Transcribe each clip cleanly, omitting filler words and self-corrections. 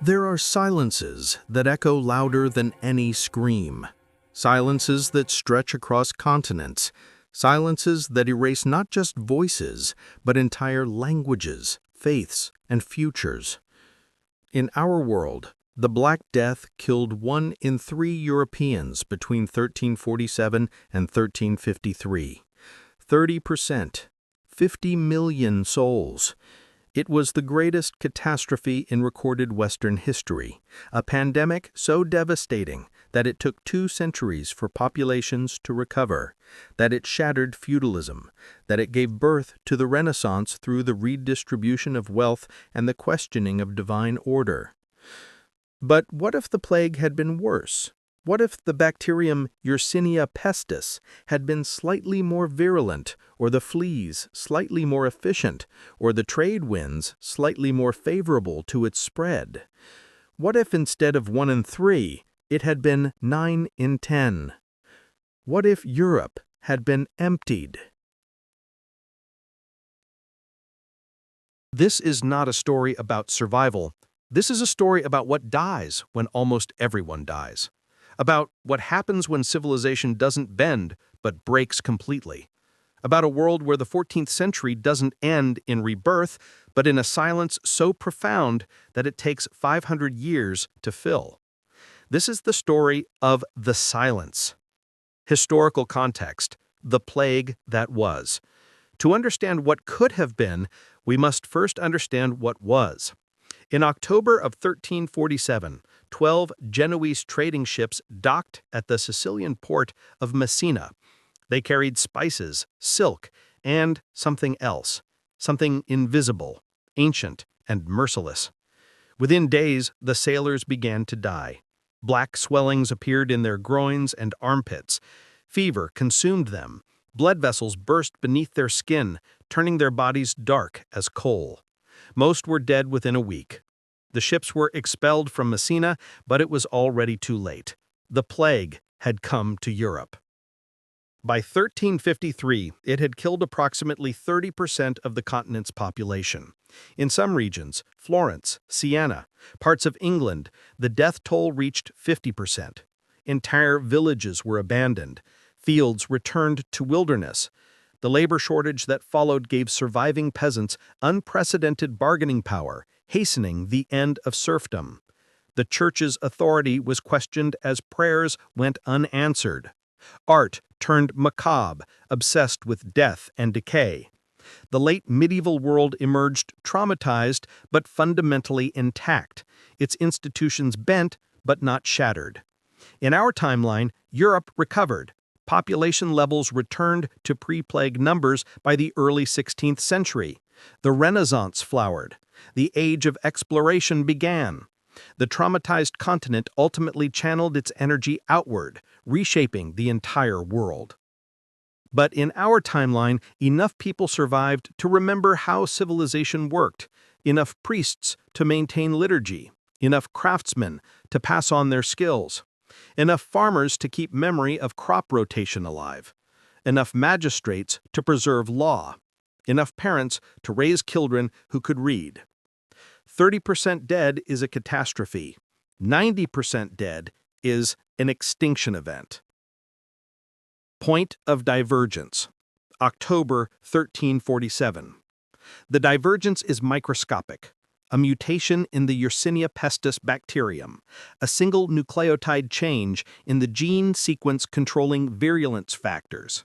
There are silences that echo louder than any scream. Silences that stretch across continents. Silences that erase not just voices, but entire languages, faiths, and futures. In our world, the Black Death killed 1 in 3 Europeans between 1347 and 1353. 30%, 50 million souls. It was the greatest catastrophe in recorded Western history, a pandemic so devastating that it took 2 centuries for populations to recover, that it shattered feudalism, that it gave birth to the Renaissance through the redistribution of wealth and the questioning of divine order. But what if the plague had been worse? What if the bacterium Yersinia pestis had been slightly more virulent, or the fleas slightly more efficient, or the trade winds slightly more favorable to its spread? What if instead of 1 in 3, it had been 9 in 10? What if Europe had been emptied? This is not a story about survival. This is a story about what dies when almost everyone dies. About what happens when civilization doesn't bend, but breaks completely. About a world where the 14th century doesn't end in rebirth, but in a silence so profound that it takes 500 years to fill. This is the story of the silence. Historical context: the plague that was. To understand what could have been, we must first understand what was. In October of 1347, 12 Genoese trading ships docked at the Sicilian port of Messina. They carried spices, silk, and something else, something invisible, ancient, and merciless. Within days, the sailors began to die. Black swellings appeared in their groins and armpits. Fever consumed them. Blood vessels burst beneath their skin, turning their bodies dark as coal. Most were dead within a week. The ships were expelled from Messina, but it was already too late. The plague had come to Europe. By 1353, it had killed approximately 30% of the continent's population. In some regions, Florence, Siena, parts of England, the death toll reached 50%. Entire villages were abandoned. Fields returned to wilderness. The labor shortage that followed gave surviving peasants unprecedented bargaining power, hastening the end of serfdom. The church's authority was questioned as prayers went unanswered. Art turned macabre, obsessed with death and decay. The late medieval world emerged traumatized but fundamentally intact, its institutions bent but not shattered. In our timeline, Europe recovered. Population levels returned to pre-plague numbers by the early 16th century. The Renaissance flowered. The age of exploration began. The traumatized continent ultimately channeled its energy outward, reshaping the entire world. But in our timeline, enough people survived to remember how civilization worked, enough priests to maintain liturgy, enough craftsmen to pass on their skills, enough farmers to keep memory of crop rotation alive, enough magistrates to preserve law, enough parents to raise children who could read. 30% dead is a catastrophe. 90% dead is an extinction event. Point of Divergence, October 1347. The divergence is microscopic. A mutation in the Yersinia pestis bacterium, a single nucleotide change in the gene sequence controlling virulence factors.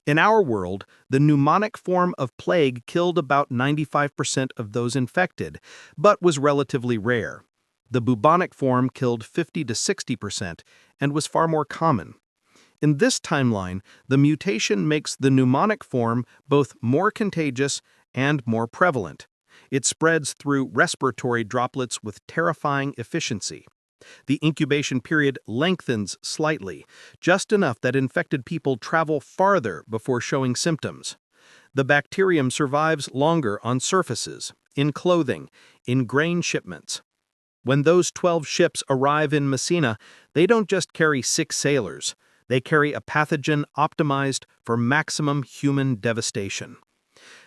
In our world, the pneumonic form of plague killed about 95% of those infected, but was relatively rare. The bubonic form killed 50 to 60% and was far more common. In this timeline, the mutation makes the pneumonic form both more contagious and more prevalent. It spreads through respiratory droplets with terrifying efficiency. The incubation period lengthens slightly, just enough that infected people travel farther before showing symptoms. The bacterium survives longer on surfaces, in clothing, in grain shipments. When those 12 ships arrive in Messina, they don't just carry 6 sailors. They carry a pathogen optimized for maximum human devastation.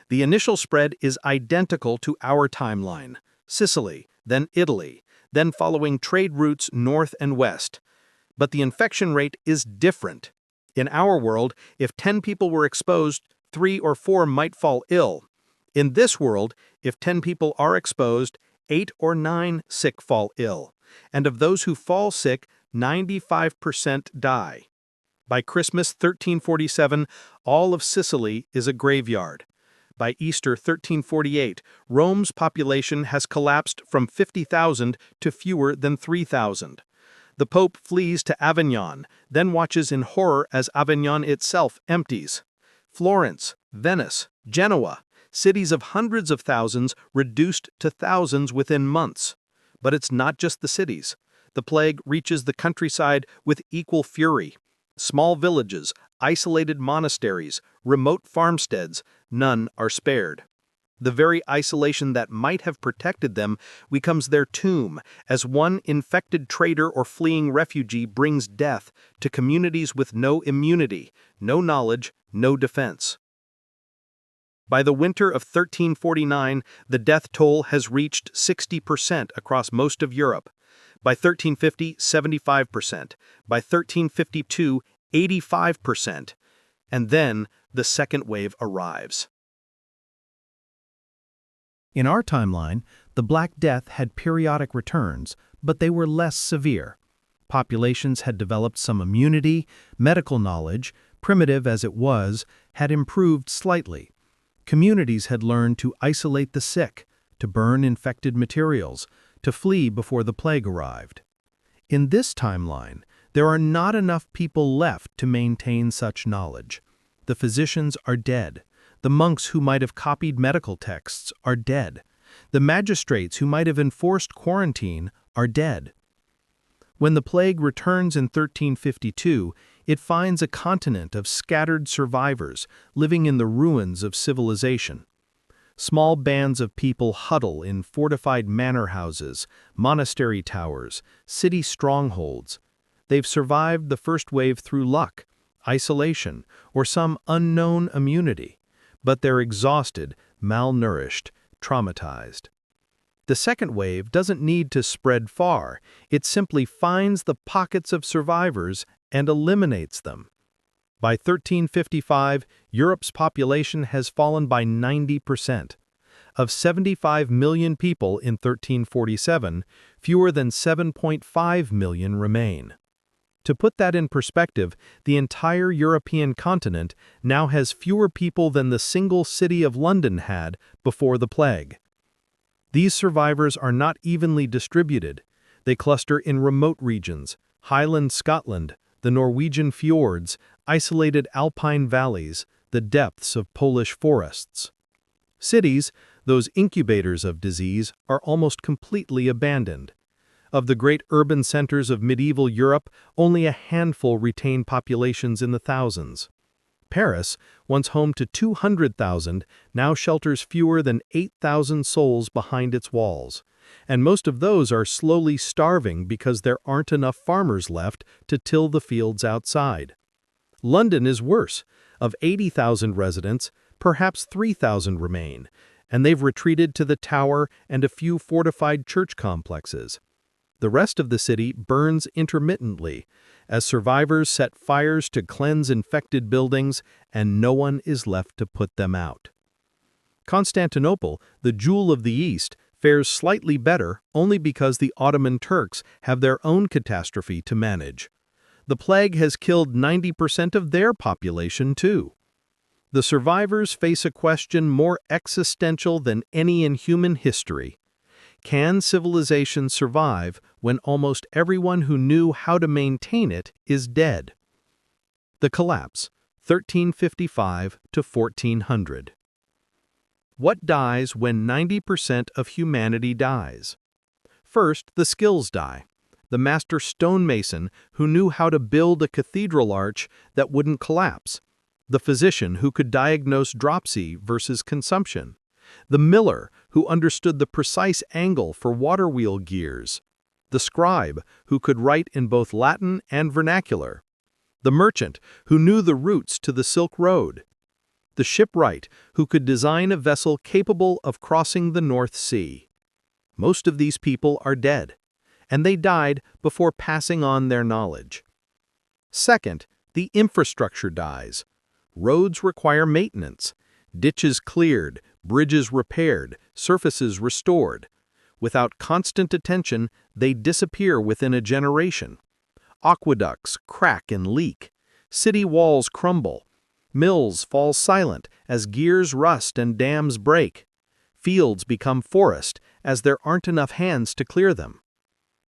The initial spread is identical to our timeline: Sicily, then Italy, then following trade routes north and west. But the infection rate is different. In our world, if 10 people were exposed, 3 or 4 might fall ill. In this world, if 10 people are exposed, 8 or 9 sick fall ill. And of those who fall sick, 95% die. By Christmas 1347, all of Sicily is a graveyard. By Easter 1348, Rome's population has collapsed from 50,000 to fewer than 3,000. The Pope flees to Avignon, then watches in horror as Avignon itself empties. Florence, Venice, Genoa, cities of hundreds of thousands reduced to thousands within months. But it's not just the cities. The plague reaches the countryside with equal fury. Small villages, isolated monasteries, remote farmsteads, none are spared. The very isolation that might have protected them becomes their tomb, as one infected trader or fleeing refugee brings death to communities with no immunity, no knowledge, no defense. By the winter of 1349, the death toll has reached 60% across most of Europe. By 1350, 75%. By 1352, 85%. And then the second wave arrives. In our timeline, the Black Death had periodic returns, but they were less severe. Populations had developed some immunity, medical knowledge, primitive as it was, had improved slightly. Communities had learned to isolate the sick, to burn infected materials, to flee before the plague arrived. In this timeline, there are not enough people left to maintain such knowledge. The physicians are dead. The monks who might have copied medical texts are dead. The magistrates who might have enforced quarantine are dead. When the plague returns in 1352, it finds a continent of scattered survivors living in the ruins of civilization. Small bands of people huddle in fortified manor houses, monastery towers, city strongholds. They've survived the first wave through luck, isolation, or some unknown immunity. But they're exhausted, malnourished, traumatized. The second wave doesn't need to spread far. It simply finds the pockets of survivors and eliminates them. By 1355, Europe's population has fallen by 90%. Of 75 million people in 1347, fewer than 7.5 million remain. To put that in perspective, the entire European continent now has fewer people than the single city of London had before the plague. These survivors are not evenly distributed. They cluster in remote regions, Highland Scotland, the Norwegian fjords, isolated alpine valleys, the depths of Polish forests. Cities, those incubators of disease, are almost completely abandoned. Of the great urban centers of medieval Europe, only a handful retain populations in the thousands. Paris, once home to 200,000, now shelters fewer than 8,000 souls behind its walls. And most of those are slowly starving because there aren't enough farmers left to till the fields outside. London is worse. Of 80,000 residents, perhaps 3,000 remain, and they've retreated to the Tower and a few fortified church complexes. The rest of the city burns intermittently, as survivors set fires to cleanse infected buildings, and no one is left to put them out. Constantinople, the jewel of the East, fares slightly better only because the Ottoman Turks have their own catastrophe to manage. The plague has killed 90% of their population, too. The survivors face a question more existential than any in human history. Can civilization survive when almost everyone who knew how to maintain it is dead? The collapse, 1355 to 1400. What dies when 90% of humanity dies? First, the skills die. The master stonemason who knew how to build a cathedral arch that wouldn't collapse. The physician who could diagnose dropsy versus consumption. The miller who understood the precise angle for water wheel gears. The scribe who could write in both Latin and vernacular. The merchant who knew the routes to the Silk Road. The shipwright who could design a vessel capable of crossing the North Sea. Most of these people are dead. and they died before passing on their knowledge. Second, the infrastructure dies. Roads require maintenance, ditches cleared, bridges repaired, surfaces restored. Without constant attention, they disappear within a generation. Aqueducts crack and leak. City walls crumble. Mills fall silent as gears rust and dams break. Fields become forest as there aren't enough hands to clear them.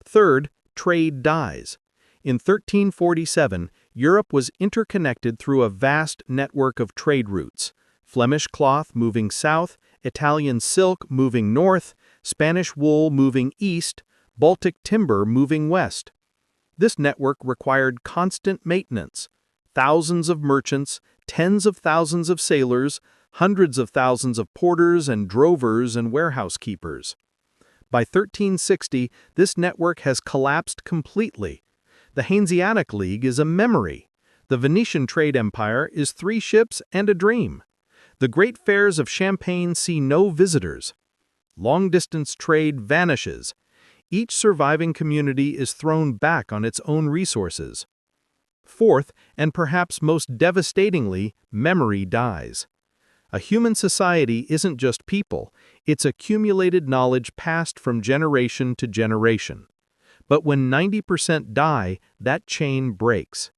Third, trade dies. In 1347, Europe was interconnected through a vast network of trade routes. Flemish cloth moving south, Italian silk moving north, Spanish wool moving east, Baltic timber moving west. This network required constant maintenance. Thousands of merchants, tens of thousands of sailors, hundreds of thousands of porters and drovers and warehouse keepers. By 1360, this network has collapsed completely. The Hanseatic League is a memory. The Venetian trade empire is 3 ships and a dream. The great fairs of Champagne see no visitors. Long-distance trade vanishes. Each surviving community is thrown back on its own resources. Fourth, and perhaps most devastatingly, memory dies. A human society isn't just people, it's accumulated knowledge passed from generation to generation. But when 90% die, that chain breaks.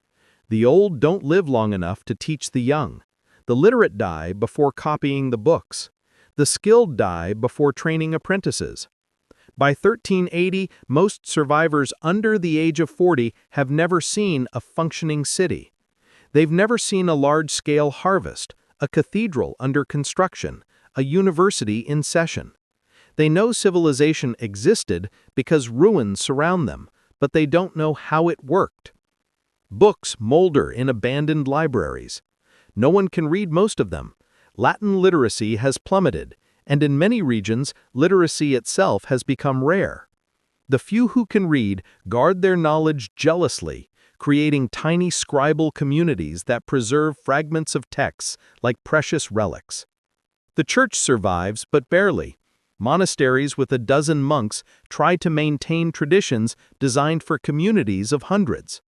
The old don't live long enough to teach the young. The literate die before copying the books. The skilled die before training apprentices. By 1380, most survivors under the age of 40 have never seen a functioning city. They've never seen a large-scale harvest, a cathedral under construction, a university in session. They know civilization existed because ruins surround them, but they don't know how it worked. Books molder in abandoned libraries. No one can read most of them. Latin literacy has plummeted, and in many regions, literacy itself has become rare. The few who can read guard their knowledge jealously, creating tiny scribal communities that preserve fragments of texts like precious relics. The church survives, but barely. Monasteries with a dozen monks try to maintain traditions designed for communities of hundreds.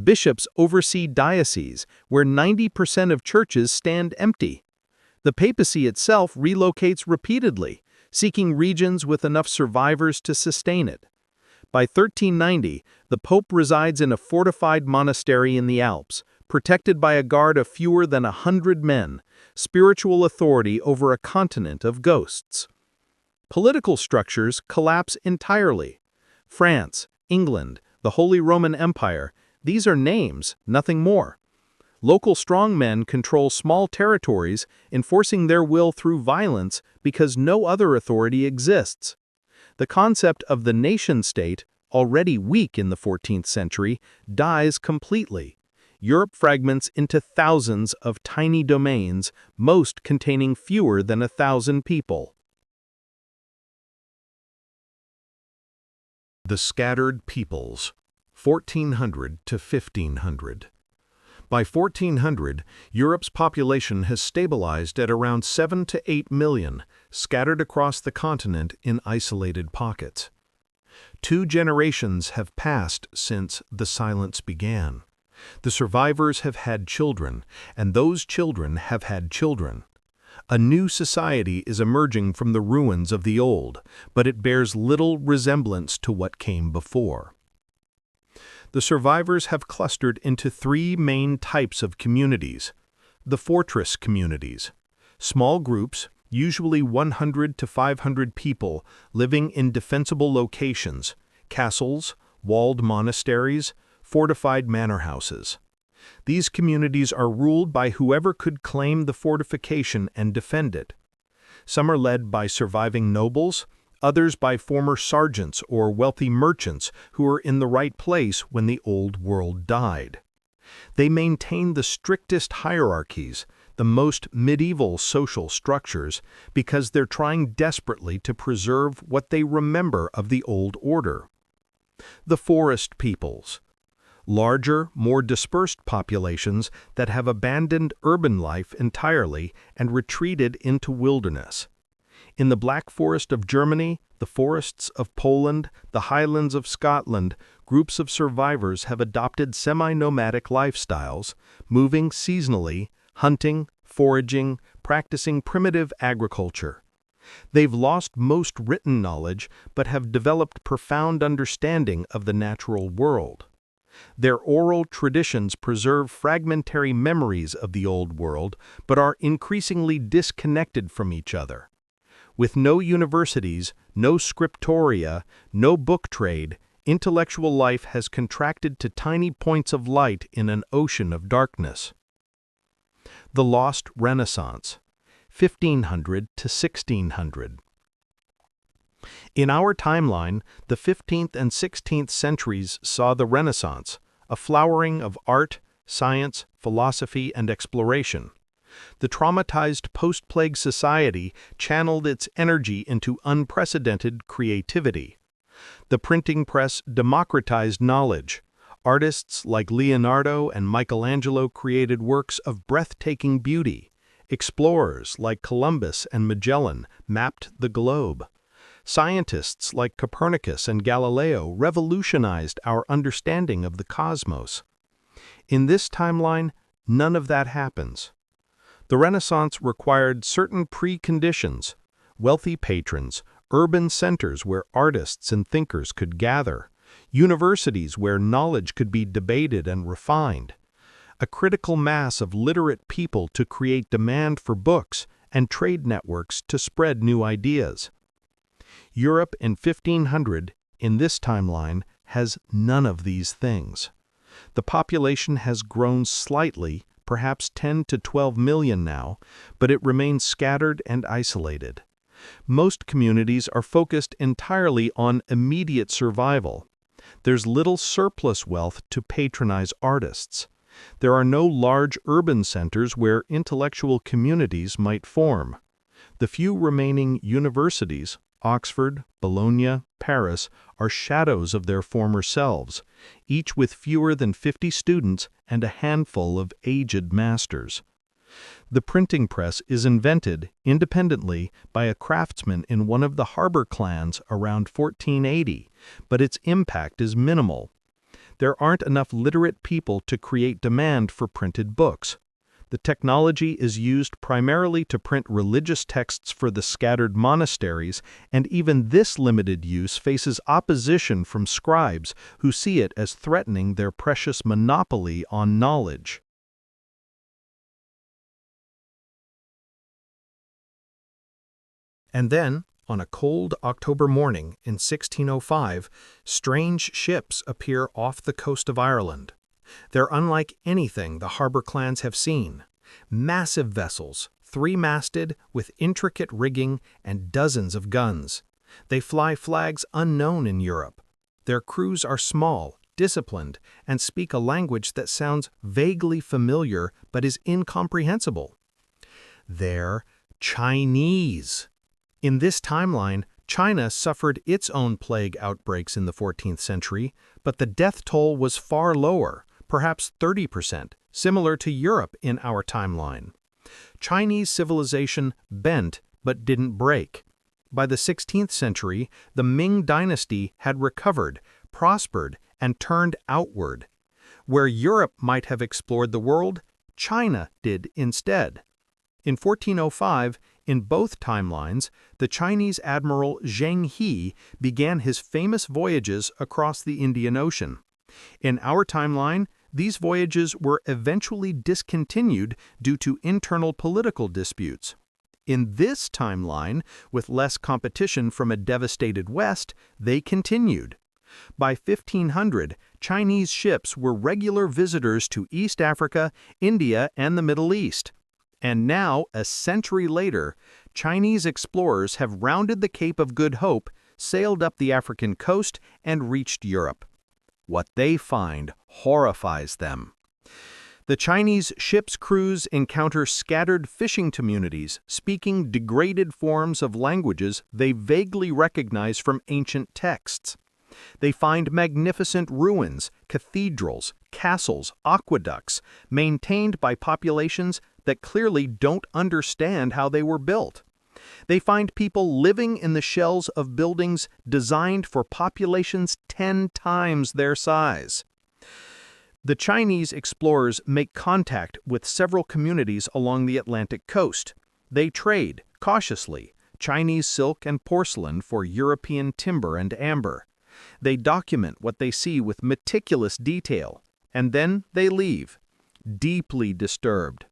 Bishops oversee dioceses where 90% of churches stand empty. The papacy itself relocates repeatedly, seeking regions with enough survivors to sustain it. By 1390, the Pope resides in a fortified monastery in the Alps, protected by a guard of fewer than 100 men, spiritual authority over a continent of ghosts. Political structures collapse entirely. France, England, the Holy Roman Empire, these are names, nothing more. Local strongmen control small territories, enforcing their will through violence because no other authority exists. The concept of the nation-state, already weak in the 14th century, dies completely. Europe fragments into thousands of tiny domains, most containing fewer than 1,000 people. The Scattered Peoples, 1400 to 1500. By 1400, Europe's population has stabilized at around 7 to 8 million, scattered across the continent in isolated pockets. 2 generations have passed since the silence began. The survivors have had children, and those children have had children. A new society is emerging from the ruins of the old, but it bears little resemblance to what came before. The survivors have clustered into 3 main types of communities. The fortress communities, small groups, usually 100 to 500 people, living in defensible locations, castles, walled monasteries, fortified manor houses. These communities are ruled by whoever could claim the fortification and defend it. Some are led by surviving nobles, others by former sergeants or wealthy merchants who were in the right place when the old world died. They maintain the strictest hierarchies, the most medieval social structures, because they're trying desperately to preserve what they remember of the old order. The forest peoples. Larger, more dispersed populations that have abandoned urban life entirely and retreated into wilderness. In the Black Forest of Germany, the the forests of Poland, the highlands of Scotland, groups of survivors have adopted semi-nomadic lifestyles, moving seasonally, hunting, foraging, practicing primitive agriculture. They've lost most written knowledge, but have developed profound understanding of the natural world. Their oral traditions preserve fragmentary memories of the old world, but are increasingly disconnected from each other. With no universities, no scriptoria, no book trade, intellectual life has contracted to tiny points of light in an ocean of darkness. The Lost Renaissance, 1500 to 1600. In our timeline, the 15th and 16th centuries saw the Renaissance, a flowering of art, science, philosophy, and exploration. The traumatized post-plague society channeled its energy into unprecedented creativity. The printing press democratized knowledge. Artists like Leonardo and Michelangelo created works of breathtaking beauty. Explorers like Columbus and Magellan mapped the globe. Scientists like Copernicus and Galileo revolutionized our understanding of the cosmos. In this timeline, none of that happens. The Renaissance required certain preconditions: wealthy patrons, urban centers where artists and thinkers could gather, universities where knowledge could be debated and refined, a critical mass of literate people to create demand for books, and trade networks to spread new ideas. Europe in 1500, in this timeline, has none of these things. The population has grown slightly, perhaps 10 to 12 million now, but it remains scattered and isolated. Most communities are focused entirely on immediate survival. There's little surplus wealth to patronize artists. There are no large urban centers where intellectual communities might form. The few remaining universities, Oxford, Bologna, Paris, are shadows of their former selves, each with fewer than 50 students and a handful of aged masters. The printing press is invented independently by a craftsman in one of the harbor clans around 1480, but its impact is minimal. There aren't enough literate people to create demand for printed books. The technology is used primarily to print religious texts for the scattered monasteries, and even this limited use faces opposition from scribes who see it as threatening their precious monopoly on knowledge. And then, on a cold October morning in 1605, strange ships appear off the coast of Ireland. They're unlike anything the harbor clans have seen. Massive vessels, three-masted, with intricate rigging and dozens of guns. They fly flags unknown in Europe. Their crews are small, disciplined, and speak a language that sounds vaguely familiar but is incomprehensible. They're Chinese. In this timeline, China suffered its own plague outbreaks in the 14th century, but the death toll was far lower, perhaps 30%, similar to Europe in our timeline. Chinese civilization bent but didn't break. By the 16th century, the Ming dynasty had recovered, prospered, and turned outward. Where Europe might have explored the world, China did instead. In 1405, in both timelines, the Chinese admiral Zheng He began his famous voyages across the Indian Ocean. In our timeline, these voyages were eventually discontinued due to internal political disputes. In this timeline, with less competition from a devastated West, they continued. By 1500, Chinese ships were regular visitors to East Africa, India, and the Middle East. And now, a century later, Chinese explorers have rounded the Cape of Good Hope, sailed up the African coast, and reached Europe. What they find horrifies them. The Chinese ships' crews encounter scattered fishing communities speaking degraded forms of languages they vaguely recognize from ancient texts. They find magnificent ruins, cathedrals, castles, aqueducts, maintained by populations that clearly don't understand how they were built. They find people living in the shells of buildings designed for populations 10 times their size. The Chinese explorers make contact with several communities along the Atlantic coast. They trade, cautiously, Chinese silk and porcelain for European timber and amber. They document what they see with meticulous detail, and then they leave, deeply disturbed.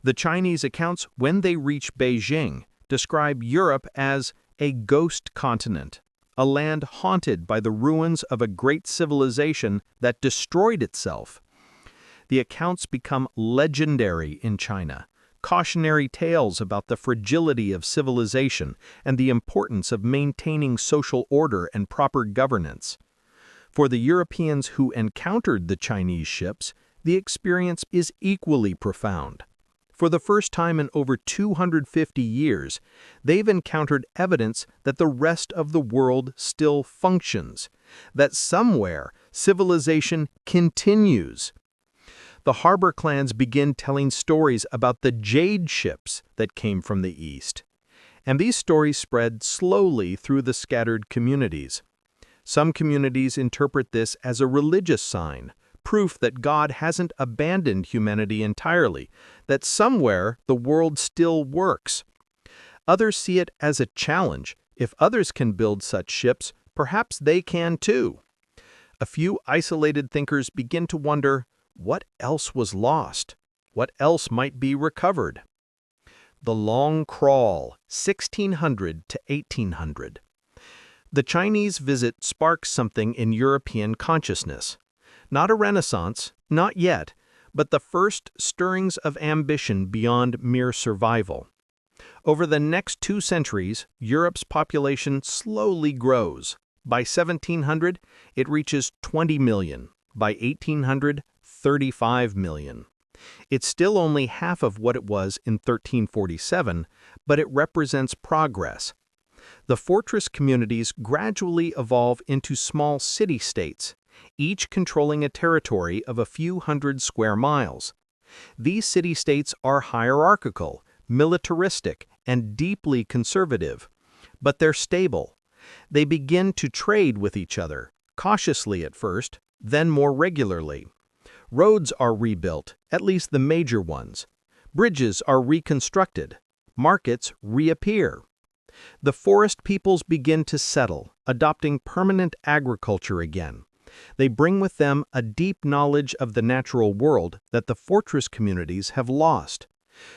The Chinese accounts when they reach Beijing describe Europe as a ghost continent, a land haunted by the ruins of a great civilization that destroyed itself. The accounts become legendary in China, cautionary tales about the fragility of civilization and the importance of maintaining social order and proper governance. For the Europeans who encountered the Chinese ships, the experience is equally profound. For the first time in over 250 years, they've encountered evidence that the rest of the world still functions, that somewhere civilization continues. The harbor clans begin telling stories about the jade ships that came from the east. And these stories spread slowly through the scattered communities. Some communities interpret this as a religious sign, proof that God hasn't abandoned humanity entirely, that somewhere the world still works. Others see it as a challenge. If others can build such ships, perhaps they can too. A few isolated thinkers begin to wonder, what else was lost? What else might be recovered? The Long Crawl, 1600 to 1800. The Chinese visit sparks something in European consciousness. Not a renaissance, not yet, but the first stirrings of ambition beyond mere survival. Over the next 2 centuries, Europe's population slowly grows. By 1700, it reaches 20 million. By 1800, 35 million. It's still only half of what it was in 1347, but it represents progress. The fortress communities gradually evolve into small city-states, each controlling a territory of a few hundred square miles. These city-states are hierarchical, militaristic, and deeply conservative, but they're stable. They begin to trade with each other, cautiously at first, then more regularly. Roads are rebuilt, at least the major ones. Bridges are reconstructed. Markets reappear. The forest peoples begin to settle, adopting permanent agriculture again. They bring with them a deep knowledge of the natural world that the fortress communities have lost.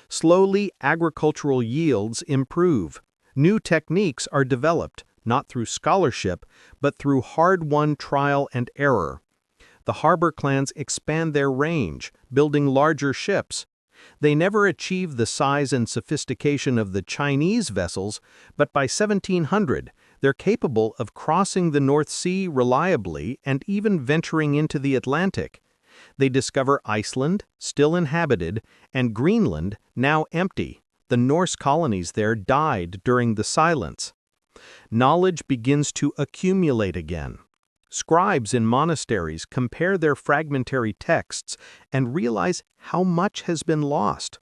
Slowly, agricultural yields improve. New techniques are developed, not through scholarship, but through hard-won trial and error. The harbor clans expand their range, building larger ships. They never achieve the size and sophistication of the Chinese vessels, but by 1700, they're capable of crossing the North Sea reliably and even venturing into the Atlantic. They discover Iceland, still inhabited, and Greenland, now empty. The Norse colonies there died during the silence. Knowledge begins to accumulate again. Scribes in monasteries compare their fragmentary texts and realize how much has been lost.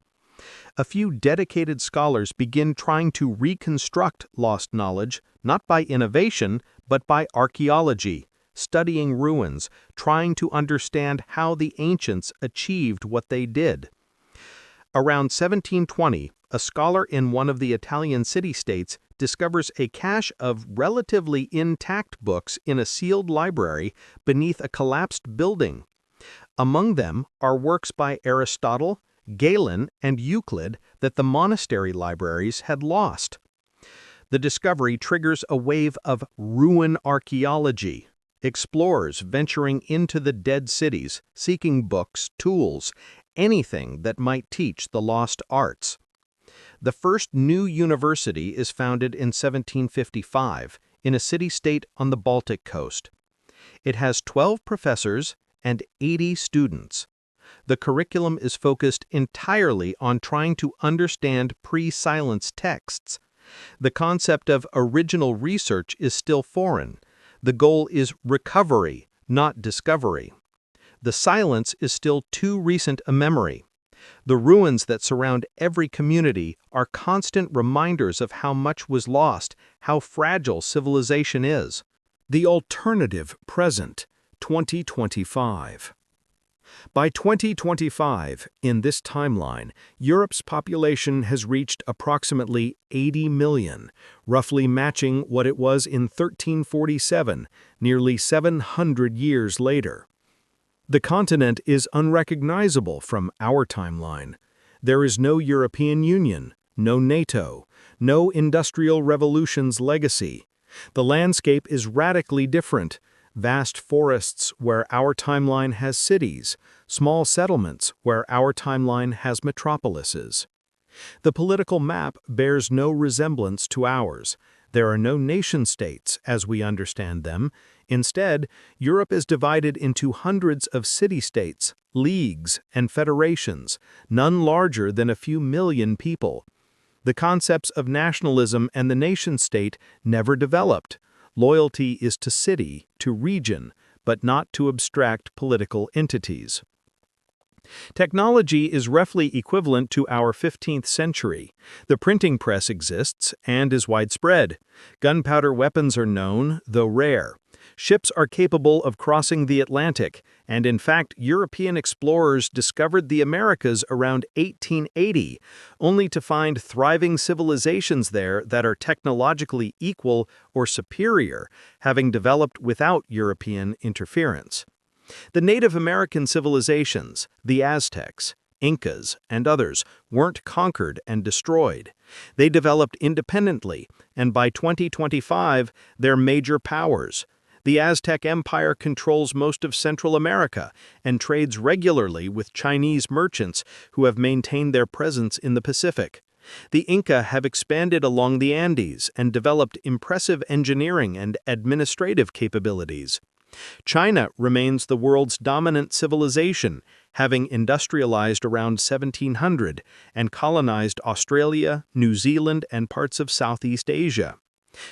A few dedicated scholars begin trying to reconstruct lost knowledge, not by innovation, but by archaeology, studying ruins, trying to understand how the ancients achieved what they did. Around 1720, a scholar in one of the Italian city-states discovers a cache of relatively intact books in a sealed library beneath a collapsed building. Among them are works by Aristotle, Galen, and Euclid that the monastery libraries had lost. The discovery triggers a wave of ruin archaeology, explorers venturing into the dead cities, seeking books, tools, anything that might teach the lost arts. The first new university is founded in 1755 in a city-state on the Baltic coast. It has 12 professors and 80 students. The curriculum is focused entirely on trying to understand pre-silence texts. The concept of original research is still foreign. The goal is recovery, not discovery. The silence is still too recent a memory. The ruins that surround every community are constant reminders of how much was lost, how fragile civilization is. The alternative present, 2025. By 2025, in this timeline, Europe's population has reached approximately 80 million, roughly matching what it was in 1347, nearly 700 years later. The continent is unrecognizable from our timeline. There is no European Union, no NATO, no Industrial Revolution's legacy. The landscape is radically different. Vast forests where our timeline has cities, small settlements where our timeline has metropolises. The political map bears no resemblance to ours. There are no nation-states as we understand them. Instead, Europe is divided into hundreds of city-states, leagues, and federations, none larger than a few million people. The concepts of nationalism and the nation-state never developed. Loyalty is to city, to region, but not to abstract political entities. Technology is roughly equivalent to our 15th century. The printing press exists and is widespread. Gunpowder weapons are known, though rare. Ships are capable of crossing the Atlantic, and in fact, European explorers discovered the Americas around 1880, only to find thriving civilizations there that are technologically equal or superior, having developed without European interference. The Native American civilizations, the Aztecs, Incas, and others, weren't conquered and destroyed. They developed independently, and by 2025, they're major powers. The Aztec Empire controls most of Central America and trades regularly with Chinese merchants who have maintained their presence in the Pacific. The Inca have expanded along the Andes and developed impressive engineering and administrative capabilities. China remains the world's dominant civilization, having industrialized around 1700 and colonized Australia, New Zealand, and parts of Southeast Asia.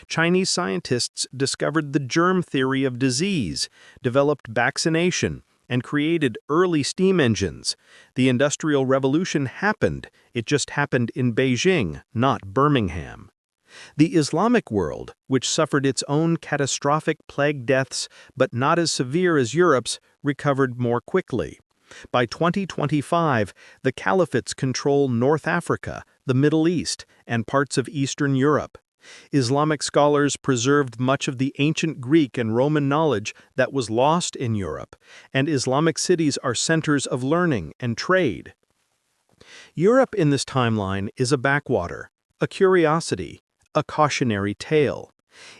Chinese scientists discovered the germ theory of disease, developed vaccination, and created early steam engines. The Industrial Revolution happened. It just happened in Beijing, not Birmingham. The Islamic world, which suffered its own catastrophic plague deaths but not as severe as Europe's, recovered more quickly. By 2025, the caliphates control North Africa, the Middle East, and parts of Eastern Europe. Islamic scholars preserved much of the ancient Greek and Roman knowledge that was lost in Europe, and Islamic cities are centers of learning and trade. Europe in this timeline is a backwater, a curiosity, a cautionary tale.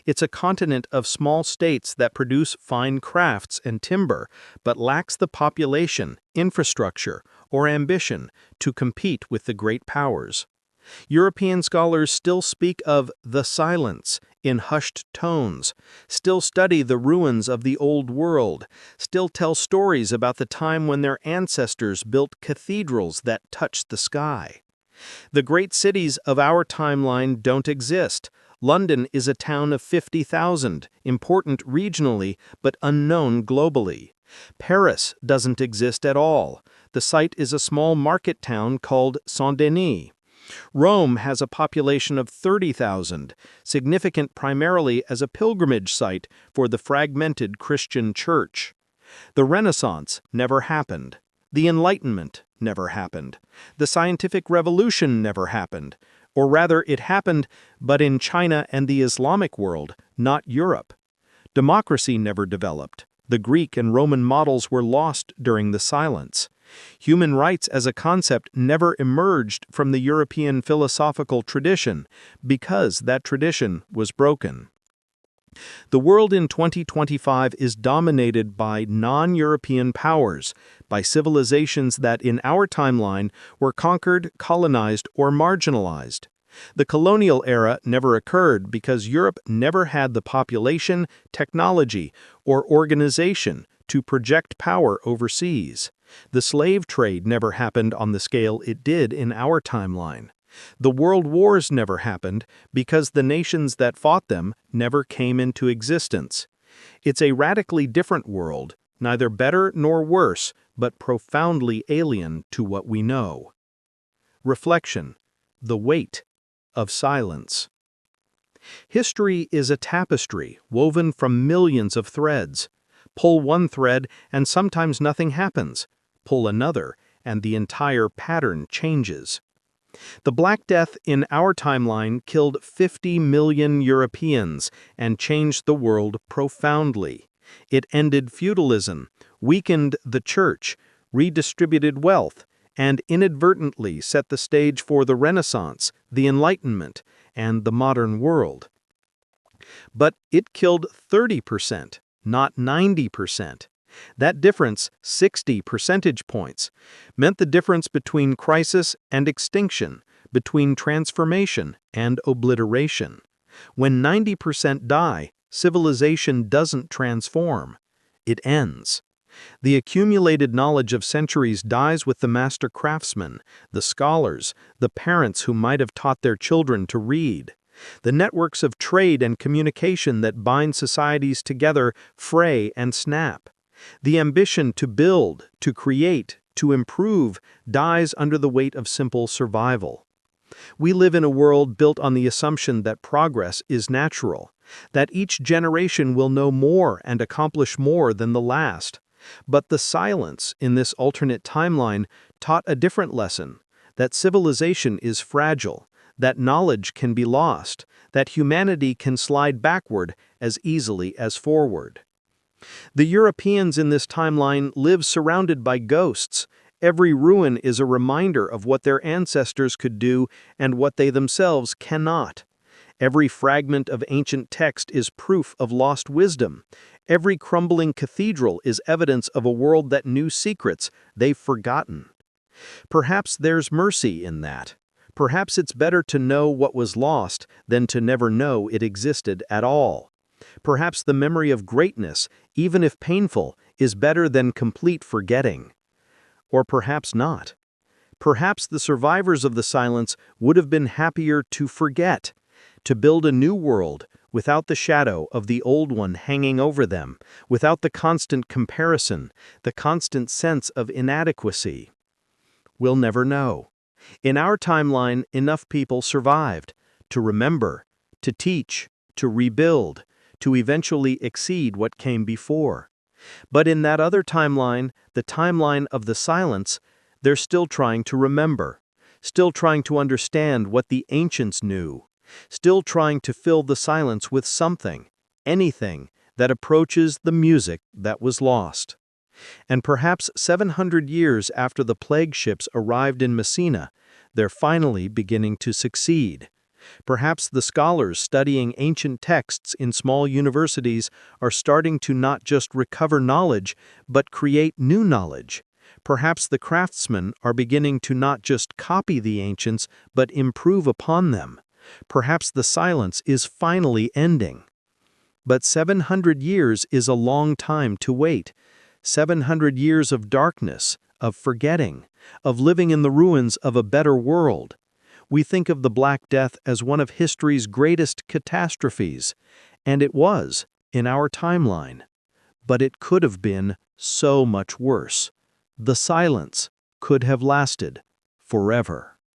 It's a continent of small states that produce fine crafts and timber, but lacks the population, infrastructure, or ambition to compete with the great powers. European scholars still speak of the silence in hushed tones, still study the ruins of the old world, still tell stories about the time when their ancestors built cathedrals that touched the sky. The great cities of our timeline don't exist. London is a town of 50,000, important regionally but unknown globally. Paris doesn't exist at all. The site is a small market town called Saint-Denis. Rome has a population of 30,000, significant primarily as a pilgrimage site for the fragmented Christian church. The Renaissance never happened. The Enlightenment never happened. The scientific revolution never happened. Or rather, it happened, but in China and the Islamic world, not Europe. Democracy never developed. The Greek and Roman models were lost during the silence. Human rights as a concept never emerged from the European philosophical tradition because that tradition was broken. The world in 2025 is dominated by non-European powers, by civilizations that in our timeline were conquered, colonized, or marginalized. The colonial era never occurred because Europe never had the population, technology, or organization to project power overseas. The slave trade never happened on the scale it did in our timeline. The world wars never happened because the nations that fought them never came into existence. It's a radically different world, neither better nor worse, but profoundly alien to what we know. Reflection: the weight of silence. History is a tapestry woven from millions of threads. Pull one thread and sometimes nothing happens. Pull another and the entire pattern changes. The Black Death in our timeline killed 50 million Europeans and changed the world profoundly. It ended feudalism, weakened the church, redistributed wealth, and inadvertently set the stage for the Renaissance, the Enlightenment, and the modern world. But it killed 30%, not 90%. That difference, 60 percentage points, meant the difference between crisis and extinction, between transformation and obliteration. When 90% die, civilization doesn't transform. It ends. The accumulated knowledge of centuries dies with the master craftsmen, the scholars, the parents who might have taught their children to read. The networks of trade and communication that bind societies together fray and snap. The ambition to build, to create, to improve dies under the weight of simple survival. We live in a world built on the assumption that progress is natural, that each generation will know more and accomplish more than the last. But the silence in this alternate timeline taught a different lesson, that civilization is fragile, that knowledge can be lost, that humanity can slide backward as easily as forward. The Europeans in this timeline live surrounded by ghosts. Every ruin is a reminder of what their ancestors could do and what they themselves cannot. Every fragment of ancient text is proof of lost wisdom. Every crumbling cathedral is evidence of a world that knew secrets they've forgotten. Perhaps there's mercy in that. Perhaps it's better to know what was lost than to never know it existed at all. Perhaps the memory of greatness, even if painful, is better than complete forgetting. Or perhaps not. Perhaps the survivors of the silence would have been happier to forget, to build a new world without the shadow of the old one hanging over them, without the constant comparison, the constant sense of inadequacy. We'll never know. In our timeline, enough people survived to remember, to teach, to rebuild, to eventually exceed what came before. But in that other timeline, the timeline of the silence, they're still trying to remember, still trying to understand what the ancients knew, still trying to fill the silence with something, anything, that approaches the music that was lost. And perhaps 700 years after the plague ships arrived in Messina, they're finally beginning to succeed. Perhaps the scholars studying ancient texts in small universities are starting to not just recover knowledge, but create new knowledge. Perhaps the craftsmen are beginning to not just copy the ancients, but improve upon them. Perhaps the silence is finally ending. But 700 years is a long time to wait. 700 years of darkness, of forgetting, of living in the ruins of a better world. We think of the Black Death as one of history's greatest catastrophes, and it was, in our timeline. But it could have been so much worse. The silence could have lasted forever.